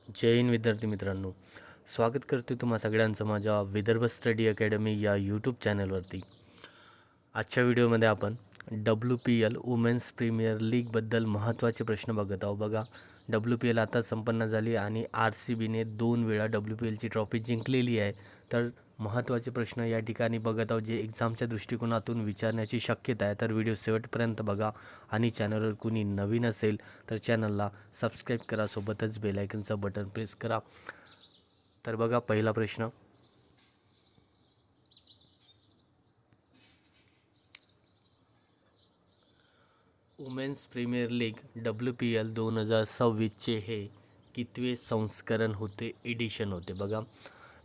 जय हिंद विद्यार्थी मित्रांनो, स्वागत करते तुम्हा सगळ्यांचं माझ्या विदर्भ स्टडी अकॅडमी या यूट्यूब चॅनलवरती. आजच्या व्हिडिओमध्ये आपण WPL वुमेन्स प्रीमियर लीगबद्दल महत्त्वाचे प्रश्न बघत आहोत. बघा, WPL आता संपन्न झाली आणि RCBने 2 वेळा WPLची ट्रॉफी जिंकलेली आहे. तर महत्त्वाचे प्रश्न या ठिकाणी बघत आहोत जे एक्झामच्या दृष्टिकोनातून विचारण्याची शक्यता आहे. तर व्हिडिओ शेवटपर्यंत बघा आणि चॅनलवर कुणी नवीन असेल तर चॅनलला सबस्क्राईब करा, सोबतच बेल आयकनचं बटन प्रेस करा. तर बघा, पहिला प्रश्न, वुमेन्स प्रीमियर लीग WPL 2026चे हे कितवे संस्करण होते, एडिशन होते? बघा,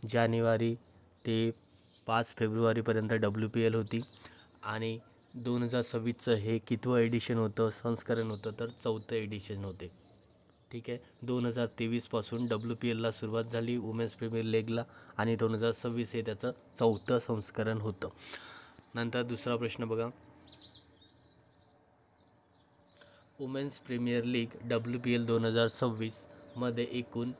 जानेवारी ते 5 फेब्रुवारीपर्यंत WPL होती आणि 2026चं हे कितवं एडिशन होतं, संस्करण होतं? तर 4थं एडिशन होते. ठीक आहे, 2023पासून WPLला सुरुवात झाली वुमेन्स प्रीमियर लीगला आणि 2026 हे त्याचं 4थं संस्करण होतं. नंतर दुसरा प्रश्न बघा, वुमेन्स प्रीमियर लीग WPL 2026मध्ये एकूण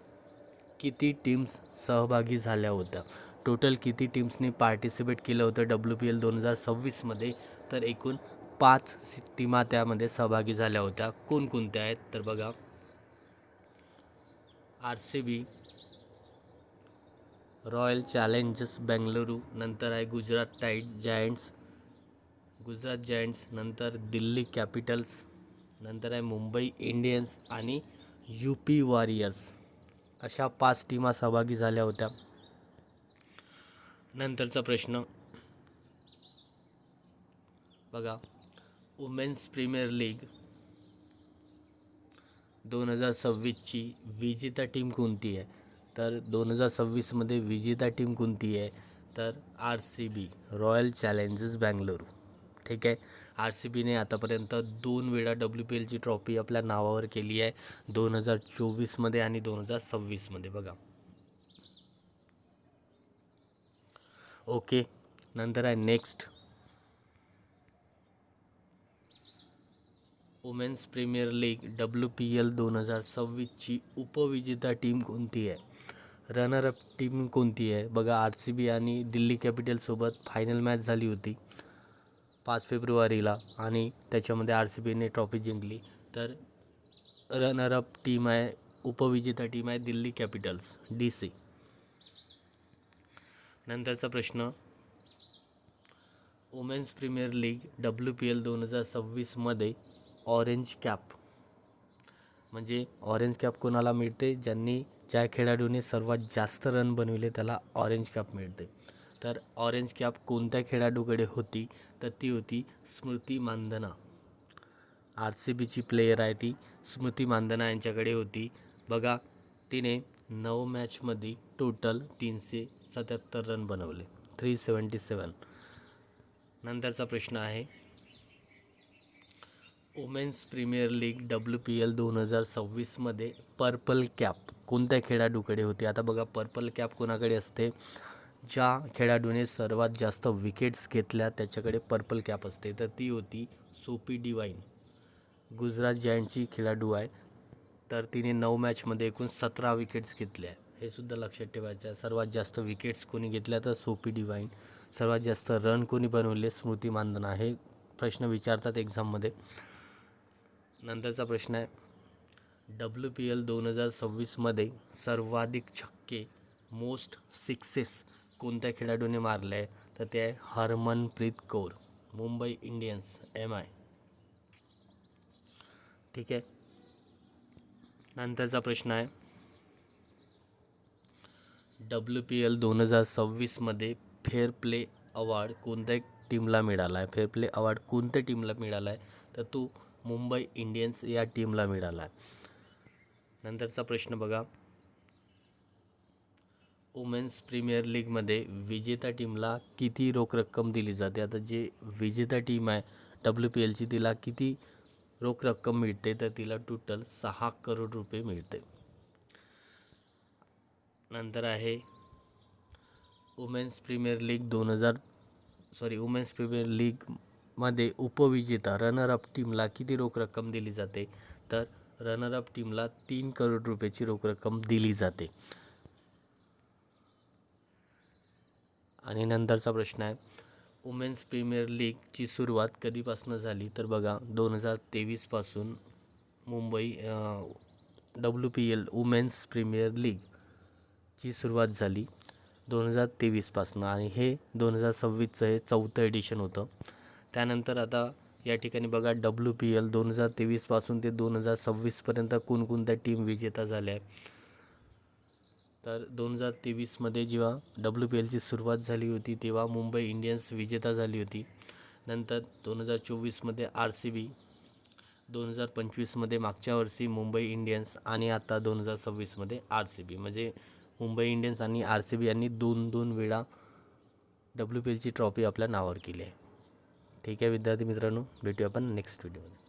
किती टीम्स सहभागी झाल्या होत्या? टोटल किती टीम्सनी पार्टिसिपेट केलं होतं WPL 2026मध्ये? तर एकूण 5 टीमा त्यामध्ये सहभागी झाल्या होत्या. कोणकोणत्या आहेत? तर बघा, RCB, रॉयल चॅलेंजर्स बेंगळुरू, नंतर आहे गुजरात जायंट्स, नंतर दिल्ली कॅपिटल्स, नंतर आहे मुंबई इंडियन्स आणि UP वॉरियर्स. अशा 5 टीमा सहभागी झाल्या होत्या. नंतरचा प्रश्न बघा, वुमेन्स प्रीमियर लीग 2026ची विजेता टीम कोणती आहे? तर 2026मध्ये विजेता टीम कोणती आहे? तर RCB, रॉयल चॅलेंजर्स बेंगळुरू. ठीक आहे, RCBने आतापर्यंत 2 वेळा WPLची ट्रॉफी आपल्या नावावर केली आहे, 2024मध्ये आणि 2026मध्ये. बघा, ओके. नंतर आहे next, women's premier league WPL 2026ची उपविजेता टीम कोणती आहे? रनरअप टीम कोणती आहे? बघा, RCB आणि दिल्ली कॅपिटलसोबत फायनल मॅच झाली होती 5 फेब्रुवारीला आणि त्याच्यामध्ये RCBने ट्रॉफी जिंकली. तर रनरअप टीम आहे, उपविजेता टीम आहे दिल्ली कॅपिटल्स, DC. नंतरचा प्रश्न, वुमेन्स प्रीमियर लीग WPL 2026मध्ये ऑरेंज कॅप म्हणजे ऑरेंज कॅप कोणाला मिळते? ज्या खेळाडूने सर्वात जास्त रन बनविले त्याला ऑरेंज कॅप मिळते. तर ऑरेंज कॅप कोणत्या खेळाडूकडे होती? तर ती होती स्मृती मानधना. RCBची प्लेयर आहे ती स्मृती मानधना यांच्याकडे होती. बघा, तिने 9 मॅचमध्ये टोटल 377 रन बनवले, 377. नंतरचा प्रश्न आहे, वुमेन्स प्रीमियर लीग WPL 2026मध्ये पर्पल कॅप कोणत्या खेळाडूकडे होती? आता बघा, पर्पल कॅप कोणाकडे असते? ज्या खेळाडूने सर्वात जास्त विकेट्स घेतल्या त्याच्याकडे पर्पल कॅप असते. तर ती होती सोफी डिवाइन, गुजरात जायंटची खेळाडू आहे. तर तिने 9 मॅचमध्ये एकूण 17 विकेट्स घेतल्या. हे सुद्धा लक्षात ठेवायचं आहे. सर्वात जास्त विकेट्स कोणी घेतल्या? तर सोफी डिवाइन. सर्वात जास्त रन कोणी बनवले? स्मृती मानधना. हे प्रश्न विचारतात एक्झाममध्ये. नंतरचा प्रश्न आहे, WPL 2026मध्ये सर्वाधिक छक्के, मोस्ट सिक्सेस कोणत्या खेळाडूने मारले आहे? तर ते आहे हरमनप्रीत कौर, मुंबई इंडियन्स, MI. ठीक आहे. नंतरचा प्रश्न आहे, WPL 2026मध्ये फेअर प्ले अवॉर्ड कोणत्या टीमला मिळाला आहे? फेअर प्ले अवॉर्ड कोणत्या टीमला मिळाला आहे? तर तो मुंबई इंडियन्स या टीमला मिळाला आहे. नंतरचा प्रश्न बघा, वुमेन्स प्रीमियर लीगमध्ये विजेता टीमला किती रोख रक्कम दिली जाते? आता जे विजेता टीम आहे WPLची तिला किती रोख रक्कम मिळते? तर तिला टोटल 6 करोड रुपये मिळते. नंतर आहे वुमेन्स प्रीमियर लीगमध्ये उपविजेता रनरअप टीमला किती रोख रक्कम दिली जाते? तर रनरअप टीमला 3 करोड रुपयाची रोख रक्कम दिली जाते. आणि नंतरचा प्रश्न आहे, वुमेन्स प्रीमियर लीगची सुरुवात कधीपासून झाली? तर बघा 2023 पासून मुंबई WPL वुमेन्स प्रीमियर लीगची सुरुवात झाली 2023 पासून आणि हे 2026चं हे 4थं एडिशन होतं. त्यानंतर आता या ठिकाणी बघा WPL 2023 पासून ते 2026पर्यंत कोणकोणत्या टीम विजेता झाल्या. तर 2023मध्ये जेव्हा WPLची सुरुवात झाली होती तेव्हा मुंबई इंडियन्स विजेता झाली होती. नंतर 2024मध्ये RCB, 2025मध्ये मागच्या वर्षी मुंबई इंडियन्स आणि आता 2026मध्ये RCB. म्हणजे मुंबई इंडियन्स आणि RCB यांनी 2-2 वेळा WPLची ट्रॉफी आपल्या नावावर केली आहे. ठीक आहे विद्यार्थी मित्रांनो, भेटूया आपण नेक्स्ट व्हिडिओमध्ये.